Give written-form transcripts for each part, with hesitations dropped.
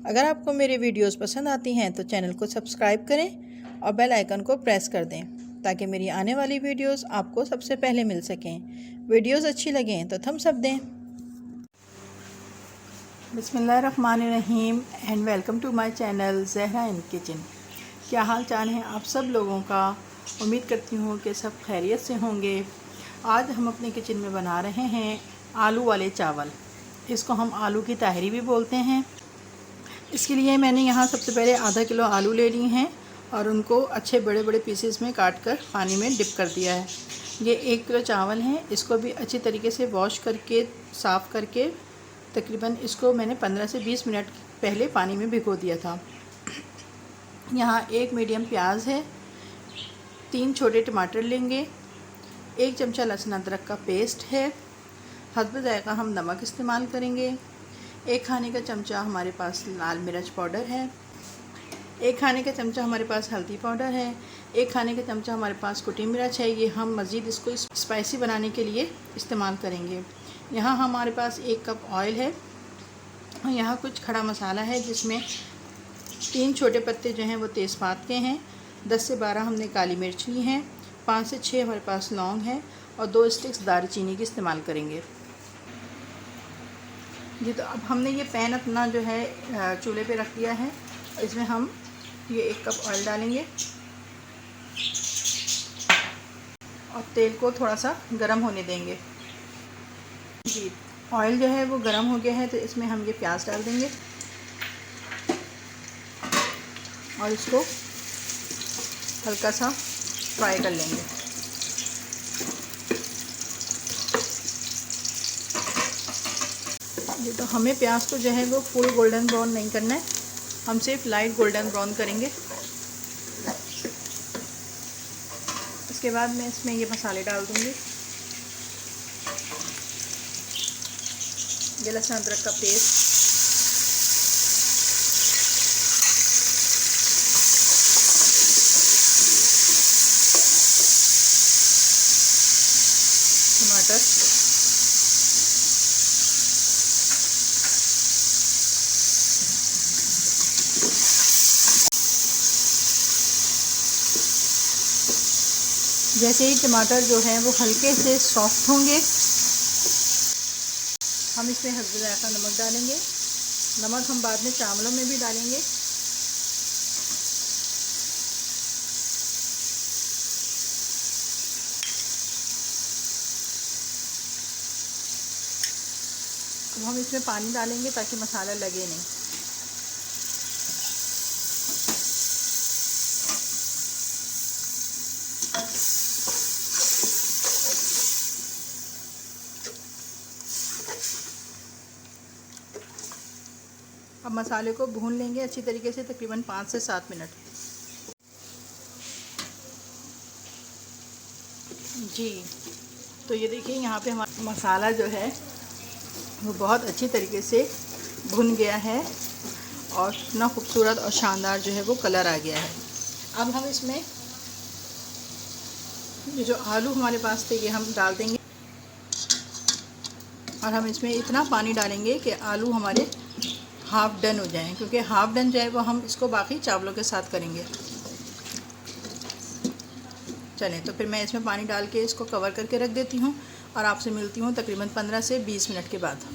अगर आपको मेरी वीडियोस पसंद आती हैं तो चैनल को सब्सक्राइब करें और बेल आइकन को प्रेस कर दें ताकि मेरी आने वाली वीडियोस आपको सबसे पहले मिल सकें। वीडियोस अच्छी लगें तो थम्स अप दें। बिस्मिल्लाहिर्रहमानिर्रहीम and welcome to my channel Zahra in kitchen. क्या हाल चाल हैं आप सब लोगों का। उम्मीद करती हूँ कि सब खैरियत से होंगे। आज हम अपने किचन में बना रहे हैं आलू वाले चावल। इसको हम आलू की ताहरी भी बोलते हैं। इसके लिए मैंने यहाँ सबसे पहले आधा किलो आलू ले लिए हैं और उनको अच्छे बड़े बड़े पीसेस में काट कर पानी में डिप कर दिया है। ये 1 किलो चावल हैं। इसको भी अच्छी तरीके से वॉश करके साफ़ करके तकरीबन इसको मैंने 15 से 20 मिनट पहले पानी में भिगो दिया था। यहाँ 1 मीडियम प्याज है, 3 छोटे टमाटर लेंगे, 1 चमचा लहसुन अदरक का पेस्ट है, हस्ब ज़ायक़ा हम नमक इस्तेमाल करेंगे, 1 खाने का चमचा हमारे पास लाल मिर्च पाउडर है, 1 खाने का चमचा हमारे पास हल्दी पाउडर है, 1 खाने का चमचा हमारे पास कुटी मिर्च है। ये हम मज़ीद इसको स्पाइसी बनाने के लिए इस्तेमाल करेंगे। यहाँ हमारे पास 1 कप ऑयल है और यहाँ कुछ खड़ा मसाला है जिसमें 3 छोटे पत्ते जो हैं वो तेज़पात के हैं, 10 से 12 हमने काली मिर्च ली हैं, 5 से 6 हमारे पास लौंग है और 2 स्टिक्स दालचीनी की इस्तेमाल करेंगे। जी तो अब हमने ये पैन अपना जो है चूल्हे पे रख दिया है। इसमें हम ये 1 कप ऑयल डालेंगे और तेल को थोड़ा सा गर्म होने देंगे। जी ऑयल जो है वो गर्म हो गया है तो इसमें हम ये प्याज डाल देंगे और इसको हल्का सा फ्राई कर लेंगे। ये तो हमें प्याज को जो है वो फुल गोल्डन ब्राउन नहीं करना है, हम सिर्फ लाइट गोल्डन ब्राउन करेंगे। इसके बाद मैं इसमें ये मसाले डाल दूँगी। ये लहसुन अदरक का पेस्ट, टमाटर, जैसे ही टमाटर जो है वो हल्के से सॉफ्ट होंगे हम इसमें हस्ब ज़ायक़ा नमक डालेंगे। नमक हम बाद में चावलों में भी डालेंगे। अब हम इसमें पानी डालेंगे ताकि मसाला लगे नहीं। अब मसाले को भून लेंगे अच्छी तरीके से तकरीबन 5 से 7 मिनट। जी तो ये देखिए यहाँ पे हमारा मसाला जो है वो बहुत अच्छी तरीके से भुन गया है और इतना खूबसूरत और शानदार जो है वो कलर आ गया है। अब हम इसमें ये जो आलू हमारे पास थे ये हम डाल देंगे और हम इसमें इतना पानी डालेंगे कि आलू हमारे हाफ़ डन हो जाएं, क्योंकि हाफ़ डन जो है वो हम इसको बाकी चावलों के साथ करेंगे। चलें तो फिर मैं इसमें पानी डाल के इसको कवर करके रख देती हूँ और आपसे मिलती हूँ तकरीबन 15 से 20 मिनट के बाद।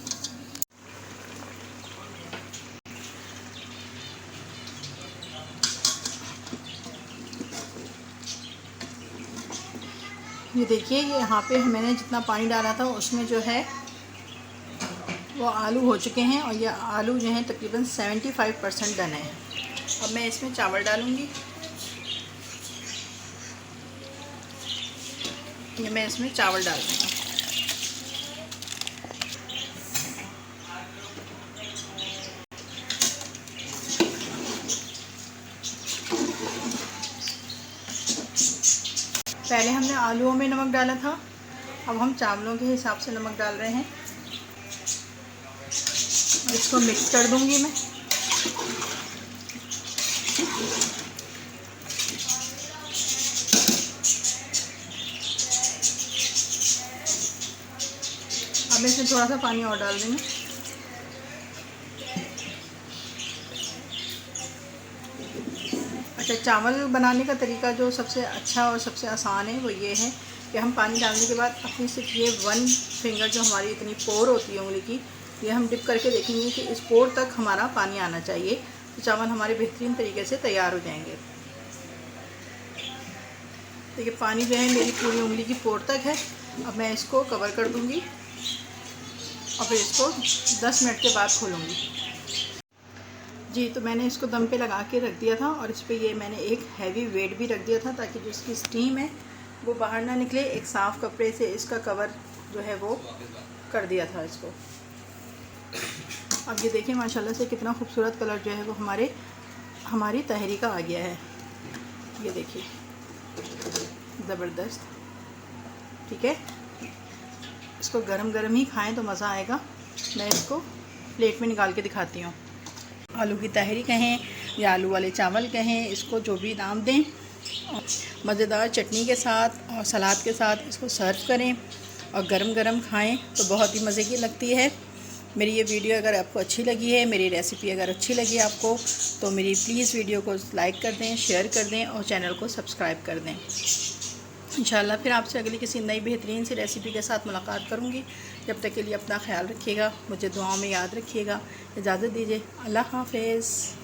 ये देखिए ये यहाँ पे मैंने जितना पानी डाला था उसमें जो है वो आलू हो चुके हैं और ये आलू जो हैं तकरीबन 75% डन है। अब मैं इसमें चावल डालूँगी। ये मैं इसमें चावल डाल दूँगी। पहले हमने आलूओं में नमक डाला था, अब हम चावलों के हिसाब से नमक डाल रहे हैं। इसको मिक्स कर दूंगी मैं। अब इसमें थोड़ा सा पानी और डाल देंगे। अच्छा, चावल बनाने का तरीका जो सबसे अच्छा और सबसे आसान है वो ये है कि हम पानी डालने के बाद अपनी सिर्फ ये 1 फिंगर जो हमारी इतनी पोर होती है उंगली की, ये हम डिप करके देखेंगे कि इस पोर तक हमारा पानी आना चाहिए, तो चावल हमारे बेहतरीन तरीके से तैयार हो जाएंगे। देखिए पानी जो है मेरी पूरी उंगली की पोर तक है। अब मैं इसको कवर कर दूंगी और फिर इसको 10 मिनट के बाद खोलूँगी। जी, तो मैंने इसको दम पे लगा के रख दिया था और इस पर ये मैंने एक हैवी वेट भी रख दिया था ताकि जो इसकी स्टीम है वो बाहर ना निकले। एक साफ़ कपड़े से इसका कवर जो है वो कर दिया था इसको। अब ये देखिए माशाल्लाह से कितना खूबसूरत कलर जो है वो हमारी तहरी का आ गया है। ये देखिए ज़बरदस्त। ठीक है, इसको गरम गरम ही खाएं तो मज़ा आएगा। मैं इसको प्लेट में निकाल के दिखाती हूँ। आलू की तहरी कहें या आलू वाले चावल कहें, इसको जो भी नाम दें, मज़ेदार चटनी के साथ और सलाद के साथ इसको सर्व करें और गरम गरम खाएं तो बहुत ही मज़े की लगती है। मेरी ये वीडियो अगर आपको अच्छी लगी है, मेरी रेसिपी अगर अच्छी लगी आपको, तो मेरी प्लीज़ वीडियो को लाइक कर दें, शेयर कर दें और चैनल को सब्सक्राइब कर दें। इंशाल्लाह फिर आपसे अगली किसी नई बेहतरीन सी रेसिपी के साथ मुलाकात करूँगी। जब तक के लिए अपना ख्याल रखिएगा, मुझे दुआओं में याद रखिएगा। इजाज़त दीजिए, अल्लाह हाफ़िज़।